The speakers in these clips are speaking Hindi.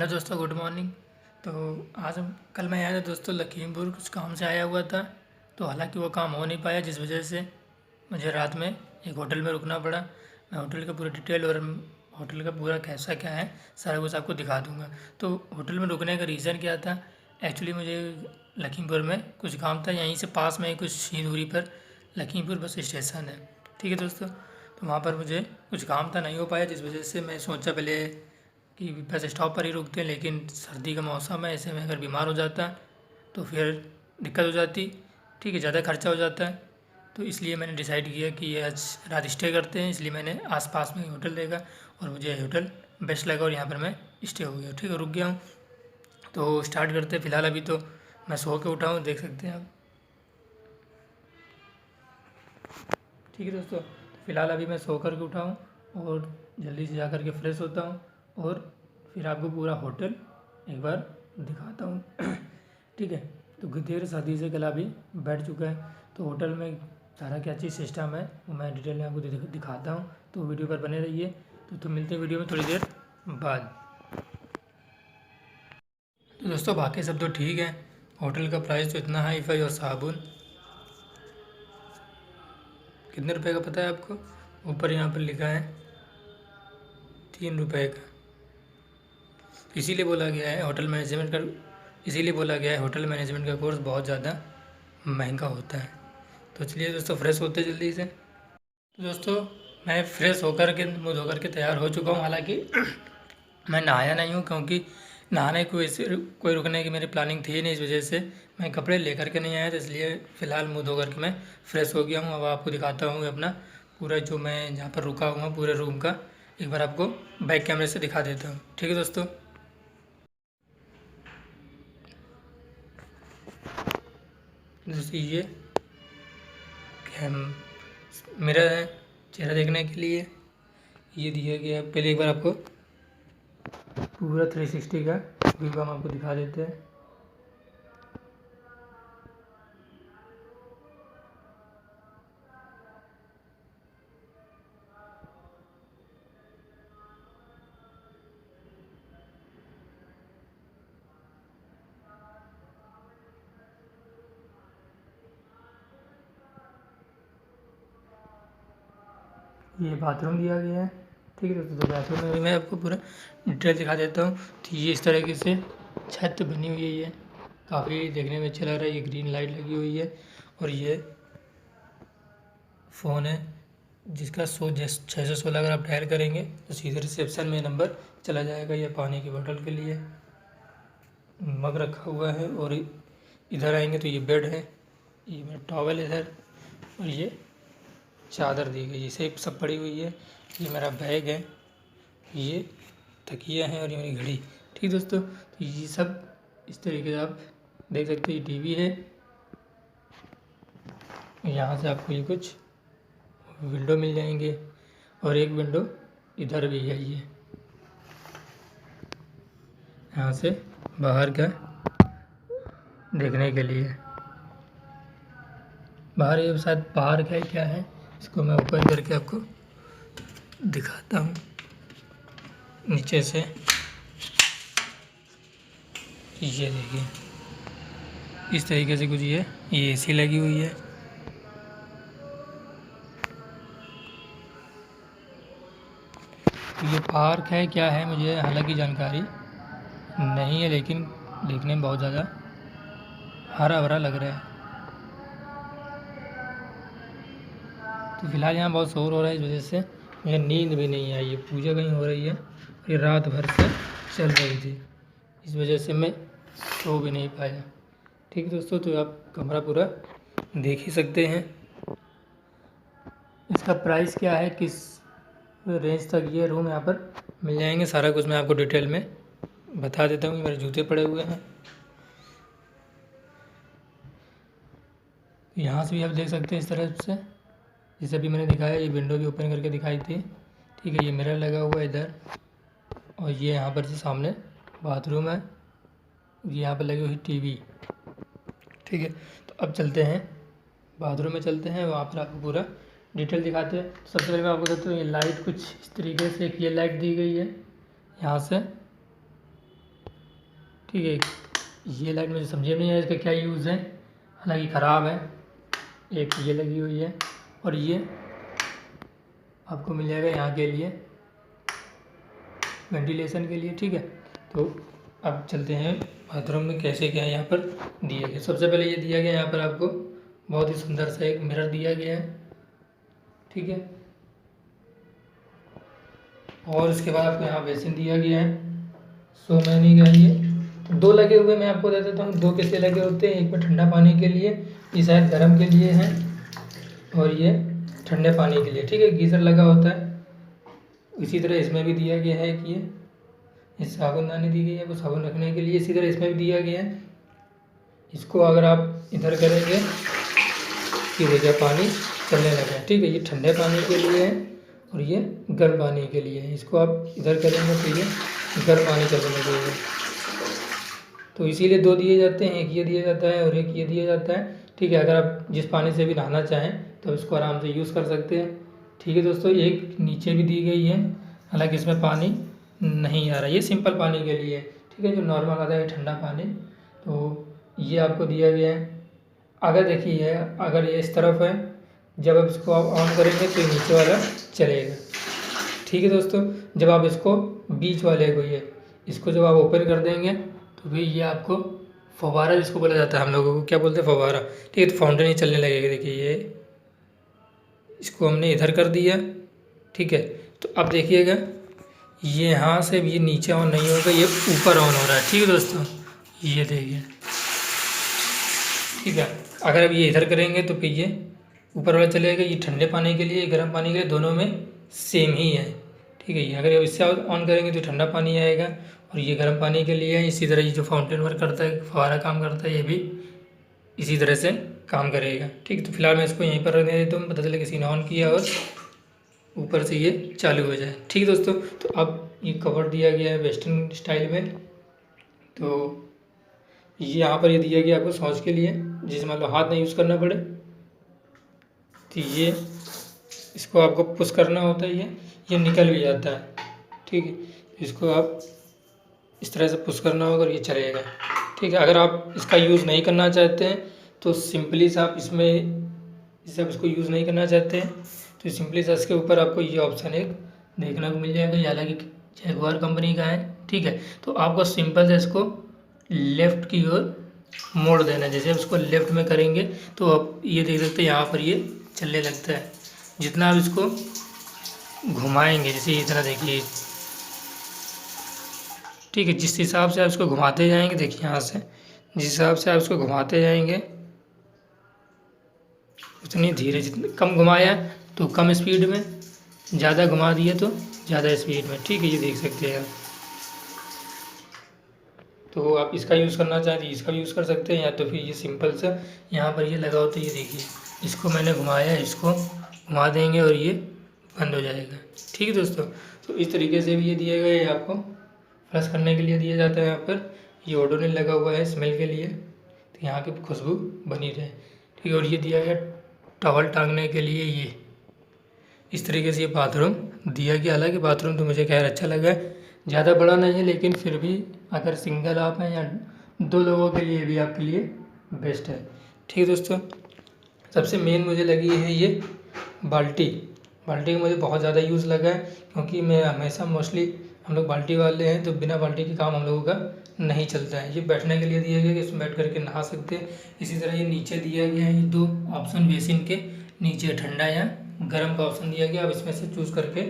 हेलो दोस्तों, गुड मॉर्निंग। तो कल मैं आया था दोस्तों लखीमपुर, कुछ काम से आया हुआ था। तो हालांकि वो काम हो नहीं पाया, जिस वजह से मुझे रात में एक होटल में रुकना पड़ा। मैं होटल का पूरा डिटेल और होटल का पूरा कैसा क्या है सारा कुछ आपको दिखा दूंगा। तो होटल में रुकने का रीज़न क्या था, एक्चुअली मुझे लखीमपुर में कुछ काम था। यहीं से पास में ही कुछ ही दूरी पर लखीमपुर बस स्टेशन है। ठीक है दोस्तों, तो वहाँ पर मुझे कुछ काम था, नहीं हो पाया, जिस वजह से मैं सोचा पहले कि बस स्टॉप पर ही रुकते हैं। लेकिन सर्दी का मौसम है, ऐसे में अगर बीमार हो जाता तो फिर दिक्कत हो जाती। ठीक है, ज़्यादा खर्चा हो जाता है। तो इसलिए मैंने डिसाइड किया कि आज रात स्टे करते हैं। इसलिए मैंने आसपास में ही होटल देखा और मुझे ये होटल बेस्ट लगा और यहाँ पर मैं स्टे हो गया। ठीक है, रुक गया हूँ। तो स्टार्ट करते हैं। फ़िलहाल अभी तो मैं सो के उठा हूँ, देख सकते हैं आप। ठीक है दोस्तों, तो फ़िलहाल अभी मैं सो कर के उठा हूँ और जल्दी से जा कर के फ्रेश होता हूँ और फिर आपको पूरा होटल एक बार दिखाता हूँ। ठीक है, तो देर शादी से कल अभी बैठ चुका है। तो होटल में सारा क्या चीज़ सिस्टम है वो मैं डिटेल में आपको दिखाता हूँ, तो वीडियो पर बने रहिए। तो मिलते हैं वीडियो में थोड़ी देर बाद। तो दोस्तों बाकी सब तो ठीक है। होटल का प्राइस तो इतना हाई फाई, और साबुन कितने रुपए का पता है आपको? ऊपर यहाँ पर लिखा है 3 रुपये का। इसीलिए बोला गया है होटल मैनेजमेंट का कोर्स बहुत ज़्यादा महंगा होता है। तो चलिए दोस्तों फ्रेश होते हैं जल्दी से। तो दोस्तों मैं फ्रेश होकर के मुँह धोकर के तैयार हो चुका हूँ। हालांकि मैं नहाया नहीं हूँ, क्योंकि नहाने को ऐसे कोई रुकने की मेरी प्लानिंग थी नहीं, इस वजह से मैं कपड़े लेकर के नहीं आया। तो इसलिए फ़िलहाल मुँह धो करके मैं फ़्रेश हो गया हूँ। अब आपको दिखाता हूँ अपना पूरा जो मैं जहाँ पर रुका हुआ हूँ पूरे रूम का एक बार आपको बैक कैमरे से दिखा देता हूँ। ठीक है दोस्तों, ये कैम मिरर है चेहरा देखने के लिए, ये दिया गया है। पहले एक बार आपको पूरा 360 का व्यू हम आपको दिखा देते हैं। ये बाथरूम दिया गया है। ठीक है दोस्तों, तो बाथरूम में भी मैं आपको पूरा डिटेल दिखा देता हूँ। तो ये इस तरीके से छत बनी हुई है, ये काफ़ी देखने में अच्छा लग रहा है। ये ग्रीन लाइट लगी हुई है और ये फ़ोन है जिसका 616 अगर आप डायल करेंगे तो सीधे रिसेप्शन में नंबर चला जाएगा। ये पानी की बोतल के लिए मग रखा हुआ है, और इधर आएंगे तो ये बेड है, ये मेरा टॉवल इधर, और ये चादर दी गई, इसे सब पड़ी हुई है। ये मेरा बैग है, ये तकिया है, और ये मेरी घड़ी। ठीक दोस्तों, तो ये सब इस तरीके से आप देख सकते हैं। ये टीवी है, यहाँ से आपको ये कुछ विंडो मिल जाएंगे, और एक विंडो इधर भी है, ये यहाँ से बाहर का देखने के लिए। बाहर ये शायद पार्क है, क्या है, इसको मैं ओपन करके आपको दिखाता हूँ नीचे से। ये देखिए इस तरीके से कुछ ये एसी लगी हुई है। ये पार्क है क्या है मुझे हालांकि जानकारी नहीं है, लेकिन देखने में बहुत ज़्यादा हरा भरा लग रहा है। तो फिलहाल यहाँ बहुत शोर हो रहा है, इस वजह से मुझे नींद भी नहीं आई। ये पूजा कहीं हो रही है, ये रात भर से चल रही थी, इस वजह से मैं सो भी नहीं पाया। ठीक है दोस्तों, तो आप कमरा पूरा देख ही सकते हैं। इसका प्राइस क्या है, किस रेंज तक ये रूम यहाँ पर मिल जाएंगे, सारा कुछ मैं आपको डिटेल में बता देता हूँ। मेरे जूते पड़े हुए हैं, यहाँ से भी आप देख सकते हैं इस तरह से, जैसे अभी मैंने दिखाया। ये विंडो भी ओपन करके दिखाई थी। ठीक है, ये मिरर लगा हुआ है इधर, और ये यहाँ पर से सामने बाथरूम है, यहाँ पर लगी हुई टीवी। ठीक है, तो अब चलते हैं बाथरूम में, चलते हैं वहाँ पर आपको पूरा डिटेल दिखाते हैं। तो सबसे पहले मैं आपको बताता हूँ, ये लाइट कुछ इस तरीके से, एक ये लाइट दी गई है यहाँ से, ठीक है। ये लाइट मुझे समझ में नहीं आया इसका क्या यूज़ है, हालांकि ख़राब है। एक ये लगी हुई है और ये आपको मिल जाएगा यहाँ के लिए वेंटिलेशन के लिए, ठीक है। तो अब चलते हैं बाथरूम में कैसे क्या यहाँ पर दिया गया। सबसे पहले ये दिया गया यहाँ पर आपको बहुत ही सुंदर सा एक मिरर दिया गया है, ठीक है। और इसके बाद आपको यहाँ बेसिन दिया गया है। सो मैंने क्या ये तो दो लगे हुए मैं आपको दे देता हूँ। दो किससे लगे होते हैं, एक में ठंडा पानी के लिए, ये शायद गर्म के लिए है, और ये ठंडे पानी के लिए, ठीक है। गीज़र लगा होता है। इसी तरह इसमें भी दिया गया है कि ये साबुनदानी दी गई है वो साबुन रखने के लिए। इसी तरह इसमें भी दिया गया है। इसको अगर आप इधर करेंगे कि वजह पानी चलने लगे, ठीक है। ये ठंडे पानी के लिए है और ये गर्म पानी के लिए है। इसको आप इधर करेंगे तो ये गर्म पानी चलने लगेगा। तो इसीलिए दो दिए जाते हैं, एक ये दिया जाता है और एक ये दिया जाता है, ठीक है। अगर आप जिस पानी से भी नहाना चाहें तो इसको आराम से यूज़ कर सकते हैं, ठीक है दोस्तों। एक नीचे भी दी गई है, हालांकि इसमें पानी नहीं आ रहा, ये सिंपल पानी के लिए, ठीक है। जो नॉर्मल आता है ठंडा पानी, तो ये आपको दिया गया है। अगर देखिए अगर ये इस तरफ है, जब आप इसको आप ऑन करेंगे तो ये नीचे वाला चलेगा, ठीक है दोस्तों। जब आप इसको बीच वाले को ये इसको जब आप ओपन कर देंगे तो भी ये आपको फव्वारा जिसको बोला जाता है, हम लोगों को क्या बोलते हैं, फव्वारा, ठीक है। तो फाउंटेन ही चलने लगेगा। देखिए ये इसको हमने इधर कर दिया, ठीक है। तो अब देखिएगा ये यहाँ से ये नीचे ऑन नहीं होगा, ये ऊपर ऑन हो रहा है, ठीक है दोस्तों। ये देखिए, ठीक है। अगर अब ये इधर करेंगे तो फिर ये ऊपर वाला चलेगा। ये ठंडे पानी के लिए, गर्म पानी के लिए, दोनों में सेम ही है, ठीक है। ये अगर इससे ऑन करेंगे तो ठंडा पानी आएगा और ये गर्म पानी के लिए है। इसी तरह ये जो फाउंटेन वर्क करता है, फव्वारा काम करता है, ये भी इसी तरह से काम करेगा, ठीक है। तो फिलहाल मैं इसको यहीं पर रखने देता हूँ, पता चले किसी ने ऑन किया और ऊपर से ये चालू हो जाए, ठीक है दोस्तों। तो अब ये कवर दिया गया है वेस्टर्न स्टाइल में। तो ये यहाँ पर ये दिया गया आपको सॉस के लिए, जिसमें मतलब हाथ नहीं यूज़ करना पड़े। तो ये इसको आपको पुश करना होता है, ये निकल भी जाता है, ठीक है। इसको आप इस तरह से पुश करना होगा और ये चलेगा, ठीक है। अगर आप इसका यूज़ नहीं करना चाहते हैं तो सिंपली से आप इसमें जैसे आप इसको यूज़ नहीं करना चाहते हैं तो सिंपली से इसके ऊपर आपको ये ऑप्शन एक देखने को मिल जाएगा। ये हालांकि जैगुआर कंपनी का है, ठीक है। तो आपको सिंपल से इसको लेफ़्ट की ओर मोड़ देना है। जैसे आप इसको लेफ़्ट में करेंगे तो आप ये देख सकते हैं यहाँ पर ये चलने लगता है। जितना आप इसको घुमाएंगे, जैसे इतना देखिए, ठीक है। जिस हिसाब से आप इसको घुमाते जाएंगे, देखिए यहाँ से जिस हिसाब से आप इसको घुमाते जाएंगे उतनी धीरे, जितनी कम घुमाया तो कम स्पीड में, ज़्यादा घुमा दिए तो ज़्यादा स्पीड में, ठीक है। ये देख सकते हैं आप। तो आप इसका यूज़ करना चाहें तो इसका भी यूज़ कर सकते हैं, या तो फिर ये सिंपल सा यहाँ पर ये लगा होता है, ये देखिए इसको मैंने घुमाया, इसको घुमा देंगे और ये बंद हो जाएगा, ठीक है दोस्तों। तो इस तरीके से भी ये दिया गया है, आपको फ्लश करने के लिए दिया जाता है। यहाँ पर ये ओडोनिल लगा हुआ है स्मेल के लिए, तो यहाँ की खुशबू बनी रहे, ठीक है। और ये दिया गया टॉवल टांगने के लिए, ये इस तरीके से ये बाथरूम दिया गया। हालांकि बाथरूम तो मुझे खैर अच्छा लगा, ज़्यादा बड़ा नहीं है, लेकिन फिर भी अगर सिंगल आप हैं या दो लोगों के लिए भी आपके लिए बेस्ट है, ठीक है दोस्तों। सबसे मेन मुझे लगी है ये बाल्टी का मुझे बहुत ज़्यादा यूज़ लगा है, क्योंकि मैं हमेशा मोस्टली हम लोग बाल्टी वाले हैं, तो बिना बाल्टी के काम हम लोगों का नहीं चलता है। ये बैठने के लिए दिया गया कि इसमें बैठ करके नहा सकते हैं। इसी तरह ये नीचे दिया गया है, ये दो ऑप्शन बेसिन के नीचे ठंडा या गर्म का ऑप्शन दिया गया। आप इसमें से चूज़ करके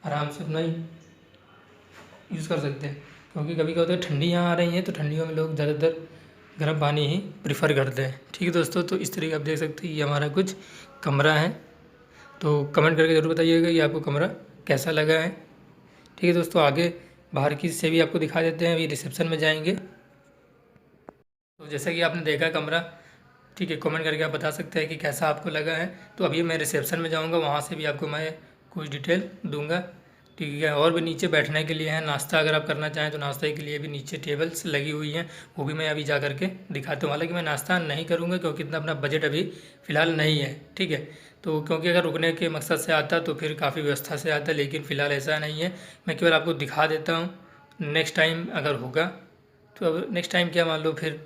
आराम से अपना यूज़ कर सकते हैं, क्योंकि कभी क्या होता है ठंडी यहाँ आ रही है तो ठंडियों में लोग ज़्यादातर गर्म पानी ही प्रीफर करते हैं, ठीक है दोस्तों। तो इस तरीके आप देख सकते हैं ये हमारा कुछ कमरा है। तो कमेंट करके ज़रूर बताइएगा कि आपको कमरा कैसा लगा है, ठीक है दोस्तों। आगे बाहर की से भी आपको दिखा देते हैं, अभी रिसेप्शन में जाएंगे। तो जैसा कि आपने देखा कमरा, ठीक है, कमेंट करके आप बता सकते हैं कि कैसा आपको लगा है। तो अभी मैं रिसेप्शन में जाऊंगा, वहाँ से भी आपको मैं कुछ डिटेल दूंगा, ठीक है। और भी नीचे बैठने के लिए है, नाश्ता अगर आप करना चाहें तो नाश्ते के लिए भी नीचे टेबल्स लगी हुई हैं, वो भी मैं अभी जा करके दिखाता हूँ। हालांकि मैं नाश्ता नहीं करूँगा क्योंकि इतना अपना बजट अभी फ़िलहाल नहीं है, ठीक है। तो क्योंकि अगर रुकने के मकसद से आता तो फिर काफ़ी व्यवस्था से आता, लेकिन फ़िलहाल ऐसा नहीं है। मैं केवल आपको दिखा देता हूँ, नेक्स्ट टाइम अगर होगा तो अब नेक्स्ट टाइम क्या मान लो फिर,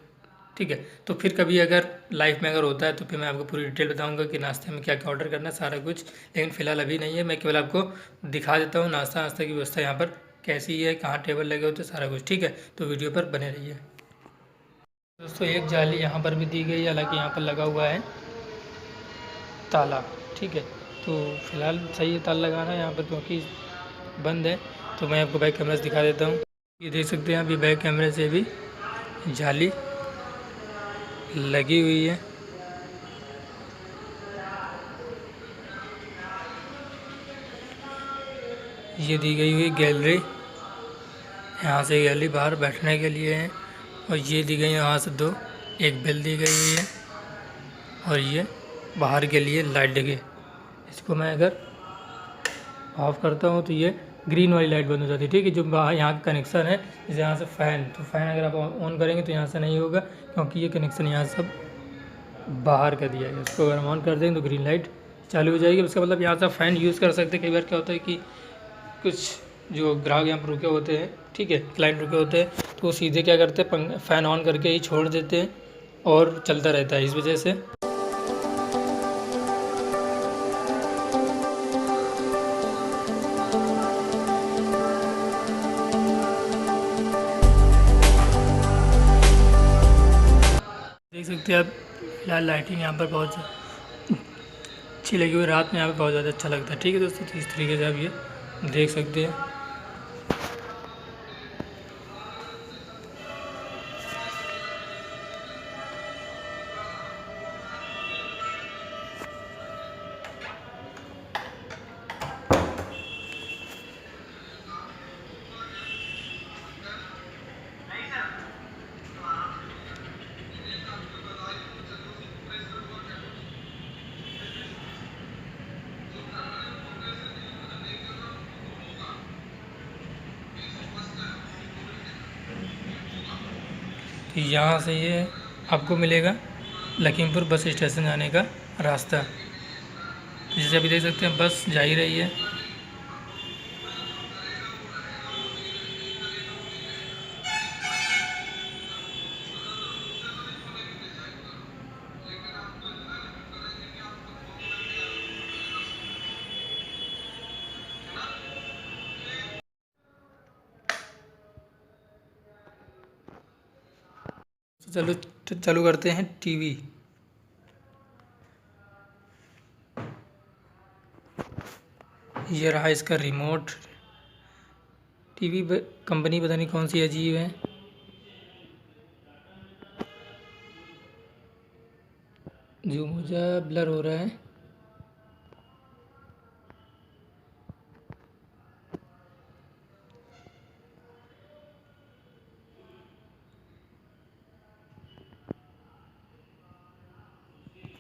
ठीक है, तो फिर कभी अगर लाइफ में अगर होता है तो फिर मैं आपको पूरी डिटेल बताऊंगा कि नाश्ते में क्या क्या ऑर्डर करना है सारा कुछ। लेकिन फ़िलहाल अभी नहीं है, मैं केवल आपको दिखा देता हूँ नाश्ता वास्ता की व्यवस्था यहाँ पर कैसी है, कहाँ टेबल लगे होते हैं, सारा कुछ, ठीक है। तो वीडियो पर बने रहिए दोस्तों। एक जाली यहाँ पर भी दी गई है, हालांकि यहाँ पर लगा हुआ है ताला, ठीक है। तो फिलहाल सही है ताला लगाना यहाँ पर, क्योंकि बंद है। तो मैं आपको बैक कैमरा से दिखा देता हूँ। ये देख सकते हैं अभी बैक कैमरे से भी जाली लगी हुई है। ये दी गई हुई गैलरी, यहाँ से गैलरी बाहर बैठने के लिए है। और ये दी गई यहाँ से दो, एक बेल दी गई हुई है और ये बाहर के लिए लाइट लगी। इसको मैं अगर ऑफ़ करता हूँ तो ये ग्रीन वाली लाइट बंद हो जाती है, ठीक है। जो बाहर यहाँ का कनेक्शन है, जैसे यहाँ से फ़ैन, तो फ़ैन अगर आप ऑन करेंगे तो यहाँ से नहीं होगा, क्योंकि ये कनेक्शन यहाँ सब बाहर का दिया है। इसको अगर हम ऑन कर देंगे तो ग्रीन लाइट चालू हो जाएगी। उसका मतलब यहाँ से फ़ैन यूज़ कर सकते हैं। कई बार क्या होता है कि कुछ जो ग्राहक यहाँ पर रुके होते हैं, ठीक है, क्लाइंट रुके होते हैं, तो वो सीधे क्या करते हैं, फ़ैन ऑन करके ही छोड़ देते हैं और चलता रहता है। इस वजह से देख सकते हैं आप, फिलहाल लाइटिंग यहाँ पर बहुत अच्छी लगी हुई, रात में यहाँ पे बहुत ज़्यादा अच्छा लगता है, ठीक है दोस्तों। तो इस तरीके से आप ये देख सकते हैं। तो यहाँ से ये आपको मिलेगा लखीमपुर बस स्टेशन जाने का रास्ता। जैसे अभी देख सकते हैं बस जा ही रही है। तो चलो चालू करते हैं टीवी। ये रहा इसका रिमोट। टीवी कंपनी पता नहीं कौन सी अजीब है। जूम हो जा, ब्लर हो रहा है।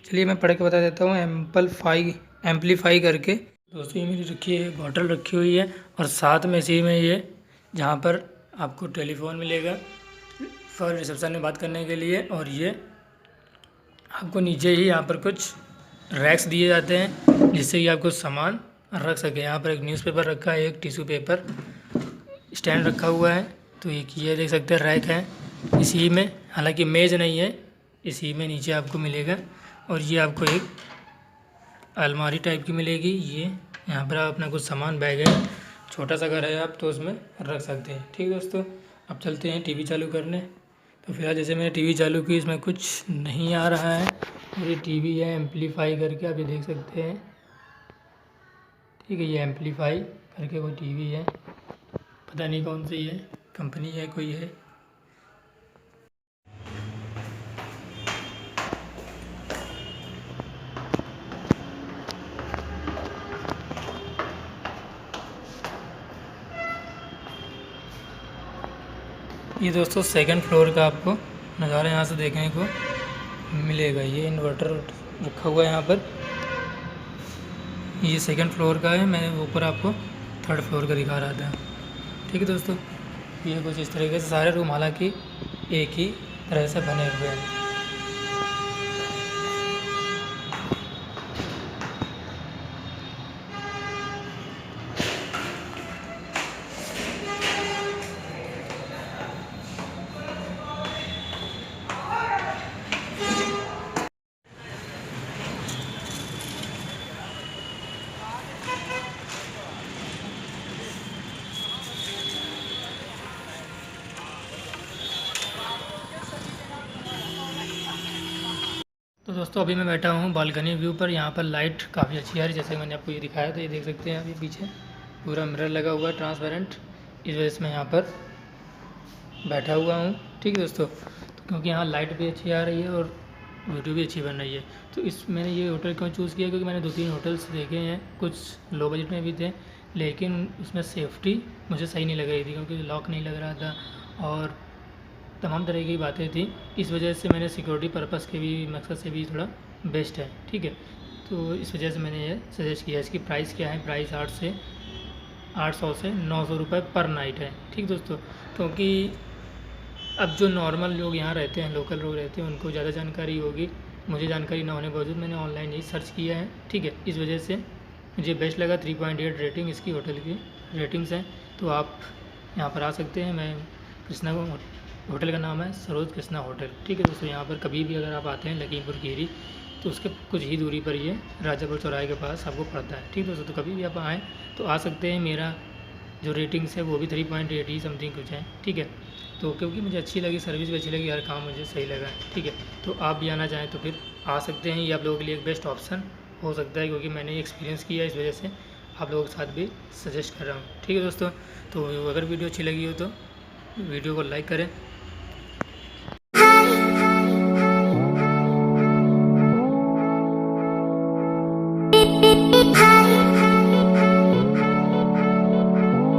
चलिए मैं पढ़ के बता देता हूँ। एम्पलीफाई करके दोस्तों, ये मेरी रखी है बॉटल रखी हुई है, और साथ में इसी में ये जहाँ पर आपको टेलीफोन मिलेगा फॉर रिसेप्शन में बात करने के लिए, और ये आपको नीचे ही यहाँ पर कुछ रैक्स दिए जाते हैं जिससे कि आप कुछ सामान रख सकें। यहाँ पर एक न्यूज़पेपर रखा है, एक टिश्यू पेपर स्टैंड रखा हुआ है। तो एक ये देख सकते हैं रैक है, इसी में, हालांकि मेज़ नहीं है, इसी में नीचे आपको मिलेगा। और ये आपको एक अलमारी टाइप की मिलेगी। ये यहाँ पर आप अपना कुछ सामान, बैग है, छोटा सा घर है आप तो उसमें रख सकते हैं, ठीक है दोस्तों। अब चलते हैं टीवी चालू करने। तो फिलहाल जैसे मैंने टीवी चालू की, इसमें कुछ नहीं आ रहा है। और ये टीवी है एम्पलीफाई करके, आप ये देख सकते हैं, ठीक है। ये एम्पलीफाई करके कोई टीवी है, पता नहीं कौन सी है, कंपनी है कोई है। ये दोस्तों सेकंड फ्लोर का आपको नज़ारा यहाँ से देखने को मिलेगा। ये इन्वर्टर रखा हुआ है यहाँ पर। ये सेकंड फ्लोर का है, मैं ऊपर आपको थर्ड फ्लोर का दिखा रहा था, ठीक है दोस्तों। ये कुछ इस तरीके से सारे रूम हालांकि एक ही तरह से बने हुए हैं। तो दोस्तों अभी मैं बैठा हूँ बालकनी व्यू पर। यहाँ पर लाइट काफ़ी अच्छी आ रही है, जैसे मैंने आपको ये दिखाया था। ये देख सकते हैं अभी पीछे पूरा मिरर लगा हुआ है ट्रांसपेरेंट। इस वजह से मैं यहाँ पर बैठा हुआ हूँ। ठीक है दोस्तों, तो क्योंकि यहाँ लाइट भी अच्छी आ रही है और वीडियो भी अच्छी बन रही है, तो मैंने ये होटल क्यों चूज़ किया, क्योंकि मैंने 2-3 होटल्स देखे हैं, कुछ लो बजट में भी थे, लेकिन उसमें सेफ्टी मुझे सही नहीं लग रही थी, क्योंकि लॉक नहीं लग रहा था और तमाम तरह की बातें थी। इस वजह से मैंने सिक्योरिटी पर्पज़ के भी मकसद से भी थोड़ा बेस्ट है। ठीक है, तो इस वजह से मैंने ये सजेस्ट किया। इसकी प्राइस क्या है, प्राइस 800 से 900 रुपये पर नाइट है। ठीक दोस्तों, क्योंकि अब जो नॉर्मल लोग यहाँ रहते हैं, लोकल लोग रहते हैं, उनको ज़्यादा जानकारी होगी। मुझे जानकारी ना होने के बावजूद मैंने ऑनलाइन ही सर्च किया है। ठीक है, इस वजह से मुझे बेस्ट लगा। 3.8 रेटिंग इसकी होटल की रेटिंग्स हैं, तो आप यहाँ पर आ सकते हैं। मैं कृष्णा होटल का नाम है सरोज कृष्णा होटल। ठीक है दोस्तों, यहाँ पर कभी भी अगर आप आते हैं लखीमपुर खीरी, तो उसके कुछ ही दूरी पर ये राजापुर चौराहे के पास आपको पड़ता है। ठीक है दोस्तों, तो कभी भी आप आएँ तो आ सकते हैं। मेरा जो रेटिंग्स है वो भी 3.8 ही समथिंग कुछ है। ठीक है, तो क्योंकि मुझे अच्छी लगी, सर्विस भी अच्छी लगी, हर काम मुझे सही लगा। ठीक है, तो आप भी आना चाहें तो फिर आ सकते हैं। ये आप लोगों के लिए एक बेस्ट ऑप्शन हो सकता है, क्योंकि मैंने एक्सपीरियंस किया है, इस वजह से आप लोगों के साथ भी सजेस्ट कर रहा हूँ। ठीक है दोस्तों, तो अगर वीडियो अच्छी लगी हो तो वीडियो को लाइक करें,